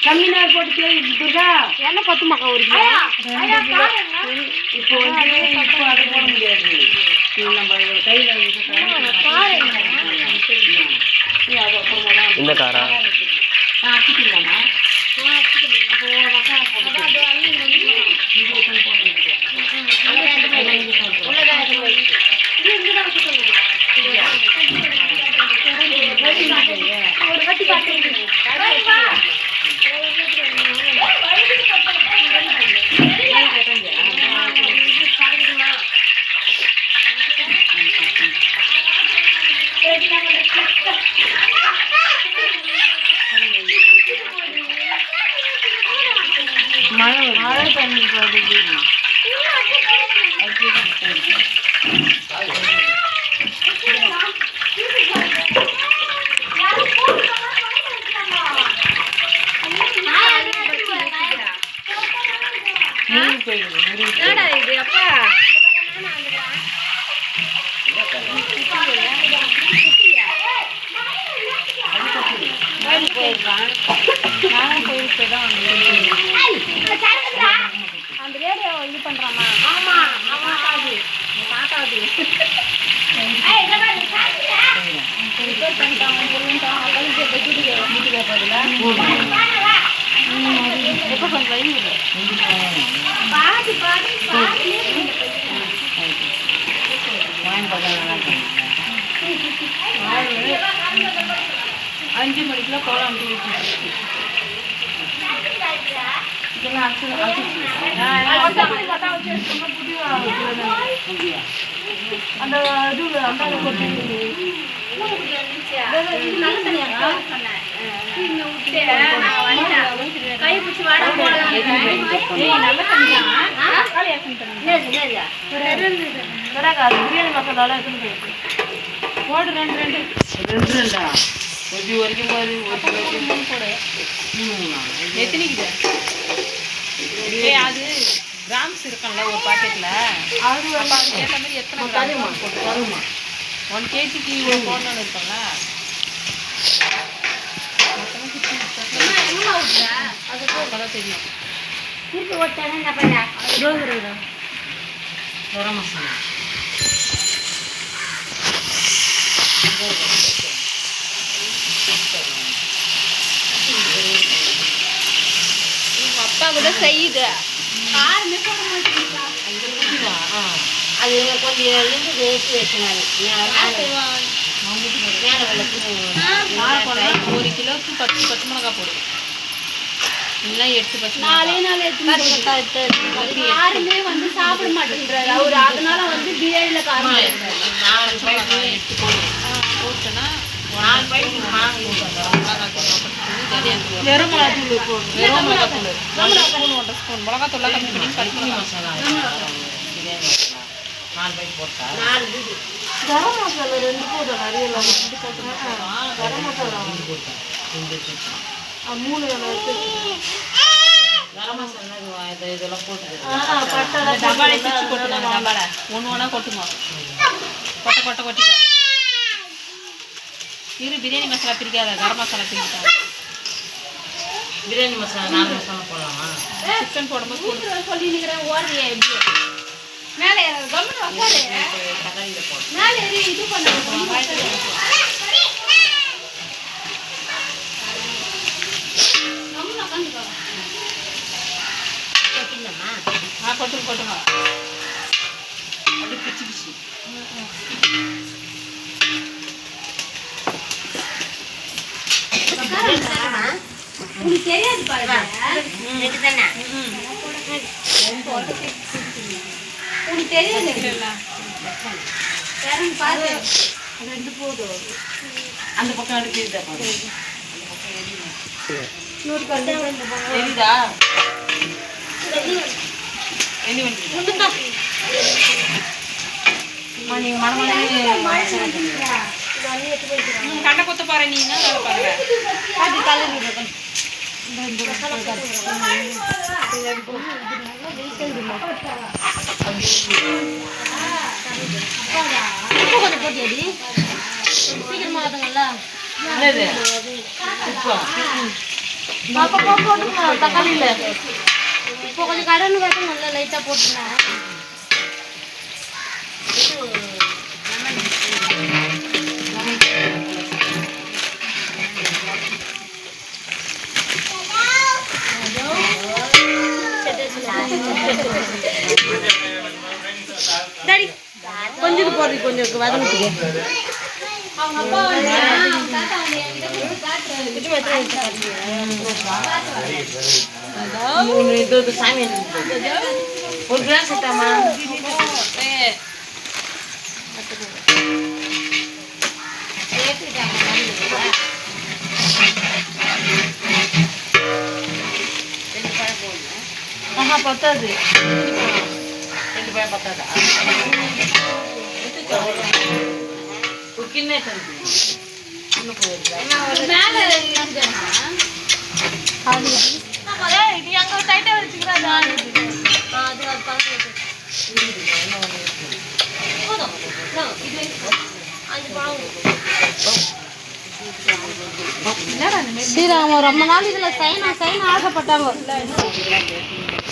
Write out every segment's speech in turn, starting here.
கம்மினார் போட்டு துர்கா என்ன பத்து மக்கா ஒரு இப்போ இப்போ அது போட முடியாது நம்ம கையில் இந்த காரா அடிச்சுக்கலாமா மழை தண்ணி போடுது இது அப்பா அந்த ரேடியோ இது பண்றாமா ஆமா ஆமா அது பாத்தாது அஞ்சு மணிக்குள்ள கோலம் அந்த இது அந்த கை பிடிச்சி வாட பிரியாணி மசாலா போடு ரெண்டு ரெண்டு ரெண்டு ரெண்டா கொஞ்சம் வரைக்கும் போது போடு எத்தனைக்குது அது கிராம்ஸ் இருக்கும்ல ஒரு பாக்கெட்ல அதுக்கு ஏற்ற மாதிரி எத்தனை கிராம் போட்டு 1 kgக்கு போடணும்னு இருக்கும்ல அது தெரியும் திருப்பி ஓட்டானே என்ன பண்ண கரம் மசாலா அப்பா கூட செய்யுது காரமே போட மாட்டேங்குதா அது கொஞ்சம் இருந்து வேஸ்ட் வச்சுனாங்க 1 கிலோக்கு 10 பச்சை மிளகாய் போடு இல்லை 8 பச்சை யாருமே வந்து சாப்பிட மாட்டேங்கிறாரு அவரு அதனால வந்து பிரியாணியில காரம் 8 போட்டோன்னா வெறும் மிளகாத்தூள் வெறும் மிளகாத்தூள் 1 ஸ்பூன் மிளகாத்தூள் கம்மி பண்ணி பச்சை மசாலா கரம் மசாலா 2 போதும் நிறைய கரம் மசாலா 3 கரம் மசாலா இதெல்லாம் போட்டு டப்பாலை பிச்சு கொட்டுங்க டப்பாலை ஒன்று கொட்டுங்க கொட்டை கொட்டிக்கோ இரு பிரியாணி மசாலா பிரிக்காத கரம் மசாலா பிரிக்காத பிரியாணி மசாலா 4 மசாலா போடலாமா சிக்கன் போடும்போது சொல்லி நிற்கிறேன் ஓடுறியா எப்படி மேலே கம்முன்னு உட்காரு மேலே இது பண்ணுங்க கொட்டுங்க அப்படி பிச்சு பிச்சு உங்களுக்கு தெரியாது பாருங்க உங்களுக்கு தெரியாது பாரு 2 போதும் அந்த பக்கம் அடுத்து தெரியுதா கண்ணை கொத்த பாரு நீ என்ன வேலை பாருங்க கொஞ்சம் போட்டியாடி சீக்கிரமா ஆகுதுங்களா தக்காளி இல்லை இப்போ கொஞ்சம் கடன்னு பார்த்து நல்லா லைட்டாக போட்டுருந்தேன். கொஞ்சம் போடுறீ கொஞ்சம் வதங்கிட்டு சாமி ஒரு கிளாஸ் விட்டாமா பத்தாது 2 பழம் பத்தாதா கிண்ணே தம்பி இன்னும் போயிருக்கா மேலே இது அங்கே டைட்டாக வச்சுக்கிறாங்க அது பார்த்து ஸ்ரீராம ரொம்ப நாள் இதில் சைன் ஆசைப்பட்டாங்க.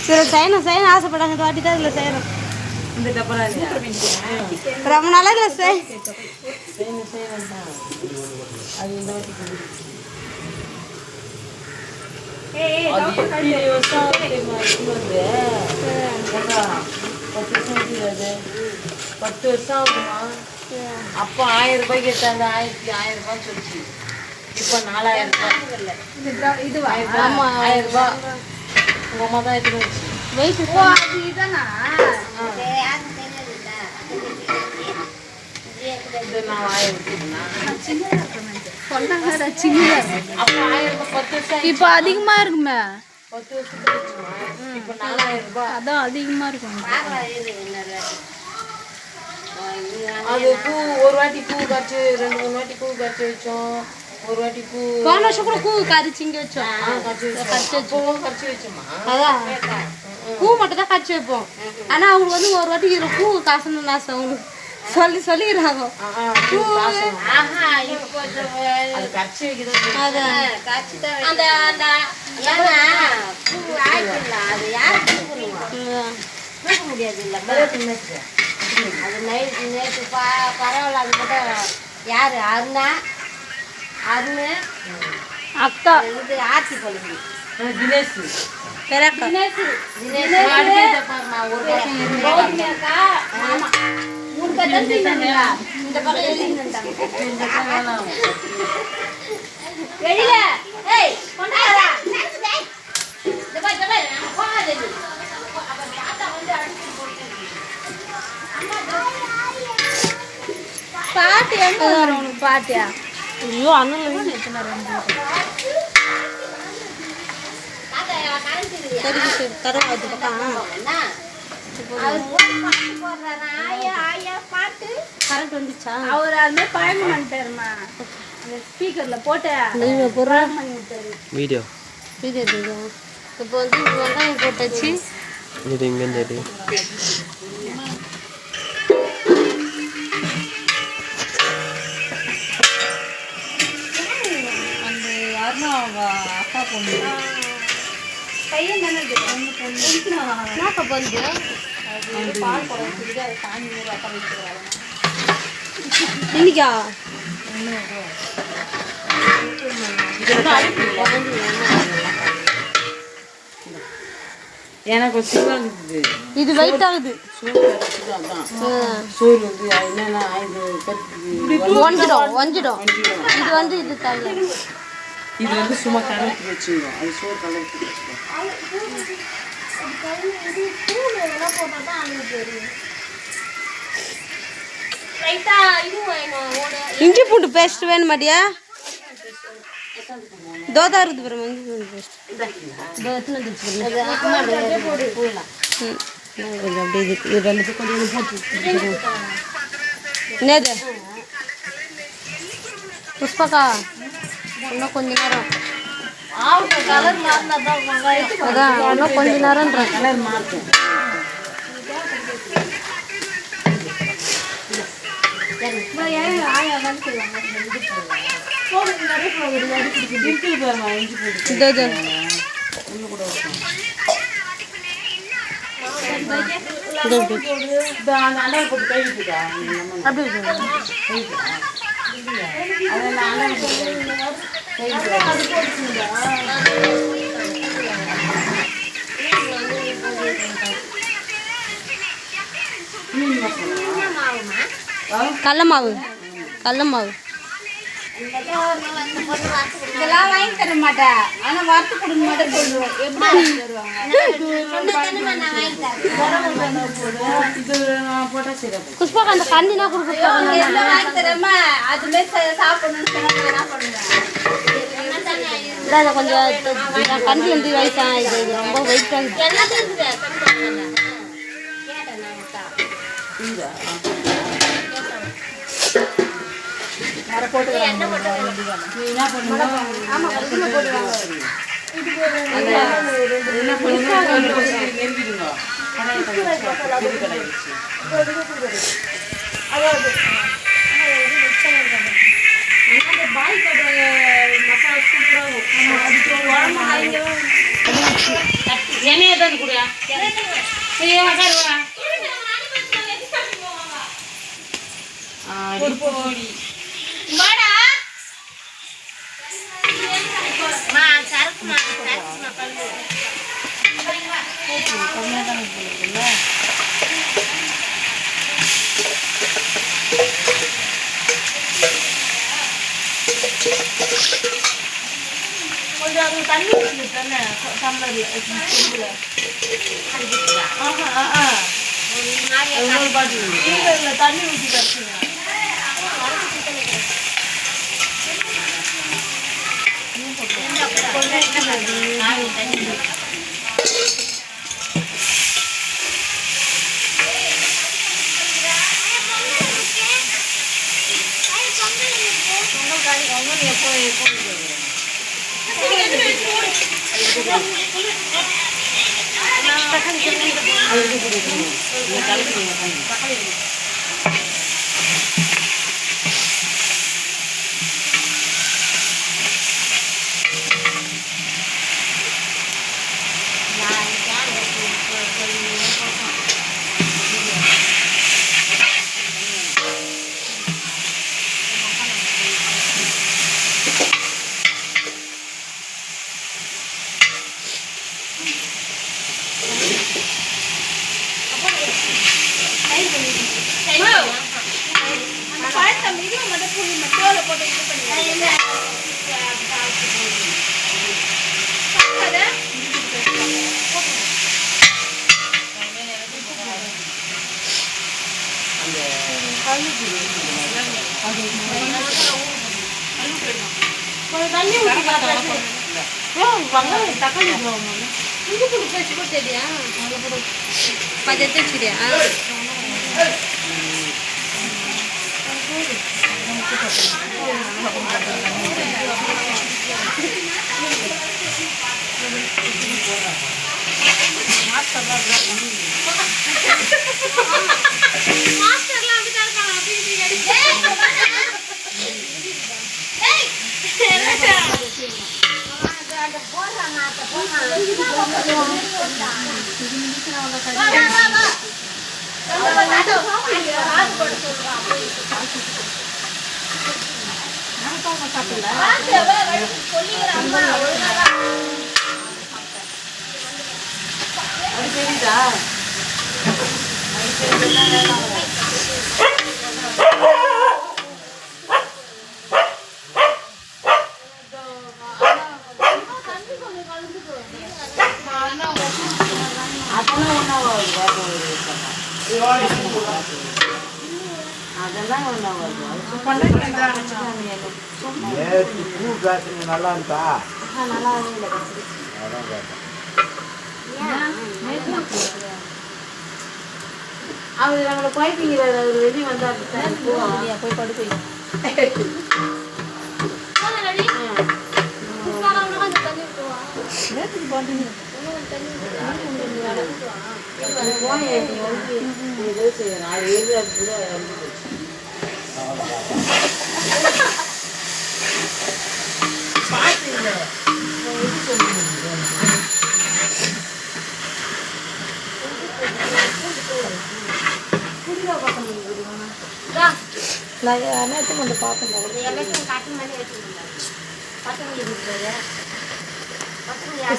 சில சைன் ஆசைப்பட்டாங்க. இந்த வாட்டி தான் இதில் செய்யணும். ரொம்ப நாளாக இதில் பத்து வருஷம் ஆகுமா? அப்போ 1000 ரூபாய்க்கு எடுத்தாங்க. 1000 ரூபாய் சொல்லிச்சு. இப்போ 4000 ரூபாய். இது 1000 ரூபாய் உங்கள் அம்மா தான் எடுத்துன்னு வச்சு வெயிட் இதுதானா? நான் 1000 இப்போ அதிகமா இருக்குமே. 10 வருஷத்துக்கு இப்போ 4000 ரூபாய். அதான் அதிகமா இருக்கும். அது பூ ஒரு வாட்டி பூ காய்ச்சி 2-3 வாட்டி பூ காய்ச்சி வச்சோம். ஒரு வாட்டி பூ போன வருஷம் கூட பூ கரைச்சி இங்கே வச்சோம். கரைச்சி வச்சோமா? அதான் பூ மட்டும் தான் கரைச்சி வைப்போம். ஆனால் அவங்களுக்கு வந்து ஒரு வாட்டி இதில் பூ காசு நாசம் அவங்களுக்கு சொல்லிடுறாங்க. நேற்று பரவாயில்ல. அது கூட யாரு அருணா அருண் அக்கா இது ஆட்சி பழுது தினேஷ் வெளியில பாட்டு எங்க வரும் பாட்டியா? ஐயோ அண்ணன் சரி சரி தரவாது கரண்ட் வந்துச்சா? அவர் அதுமாதிரி பழம் பண்ணிட்டாருமா. அந்த ஸ்பீக்கர்ல போட்டு வீடியோ இப்போ வந்து வெங்காயம் போட்டாச்சு. இது இங்கே அக்கா பொண்ணு பையன் தானே என்னக்கா பொண்ணு பால் குடம் சொல்லி அதை சாமி அக்கா வச்சுக்கிறாங்க. இன்னைக்கா எனக்கு இது வெயிட் ஆகுது. சோறு வந்து என்னன்னா வஞ்சிடும். இது வந்து இது தள்ளு. இது வந்து சும்மா கலருக்கு வச்சுக்கணும். அது சோறு கலருக்கு இஞ்சி பூண்டு பேஸ்ட் வேணுமாடியா? தோதா இருக்குது பாருங்க. இஞ்சி பூண்டு பேஸ்ட் அப்படியே இது ரெண்டு கொஞ்சம் போட்டு என்னது புஷ்பாக்கா இன்னும் கொஞ்ச நேரம் கலர் மாறினா அதான் கொஞ்ச நேரம் கலர் மாற்றும். கடல மாவு இதெல்லாம் வாங்கி தர மாட்டேன். ஆனா வறுத்து கொடுக்க மாட்டேன் சொல்லுவேன். புஷ்பா அந்த கண்ணினா கொடுக்க வாங்கி தரமா அதுமே சாப்பிடணும்னு சொன்னா என்ன பண்ணுவேன்? கொஞ்சம் கண்டி வந்து வயசா இது ரொம்ப வெயிட் என்னைய தான் குடியா கொஞ்சம் தண்ணி ஊற்றி தானே டம்ளர் தண்ணி ஊற்றி கரைச்சிங்க. தக்காளி தெரியா பதச்சிரியா நல்லா இருக்கா? அவர் நம்மளை குழப்பிங்கிறார். அவர் வெளியே வந்தார் போய் படுக்க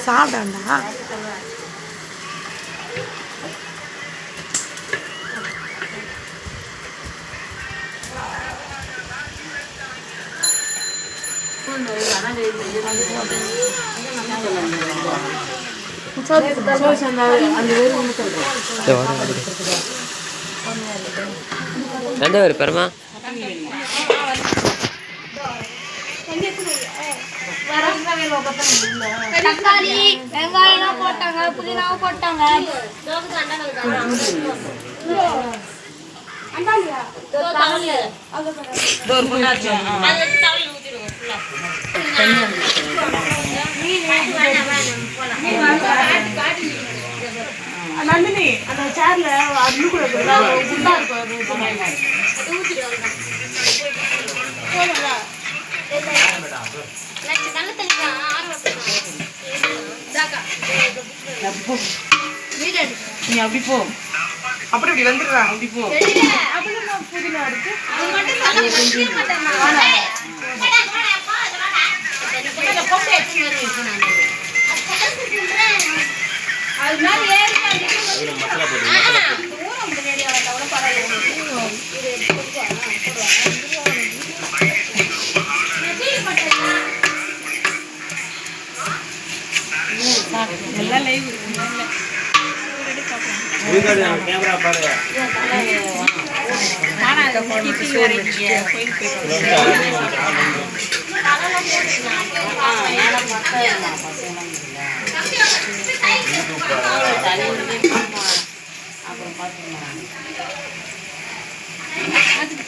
சாப்பிடாண்டா எந்த ஒரு பெருமா தக்காளி வெங்காயம் போட்டாங்க, புதினாவும் போட்டாங்க. நந்தினி அந்த சேர்ல அது கூட குண்டா இருக்கும் நீ அப்படி போ அப்படி இப்படி வந்துடுறா அப்படி போ புதினா இருக்கு கேமரா பாரு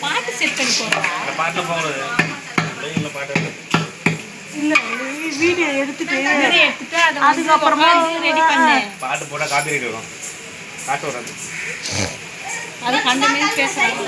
பாட்டு செட் பண்ணி போடுறேன். பாட்டுல போகிறது பாட்டு இல்ல வீடியோ எடுத்துட்டு அதை அதுக்கப்புறமா ரெடி பண்ணேன். பாட்டு போட்டால் காப்பி ரைட் வரும் காட்டு வராது அது கண்டமே பேசுறாங்க.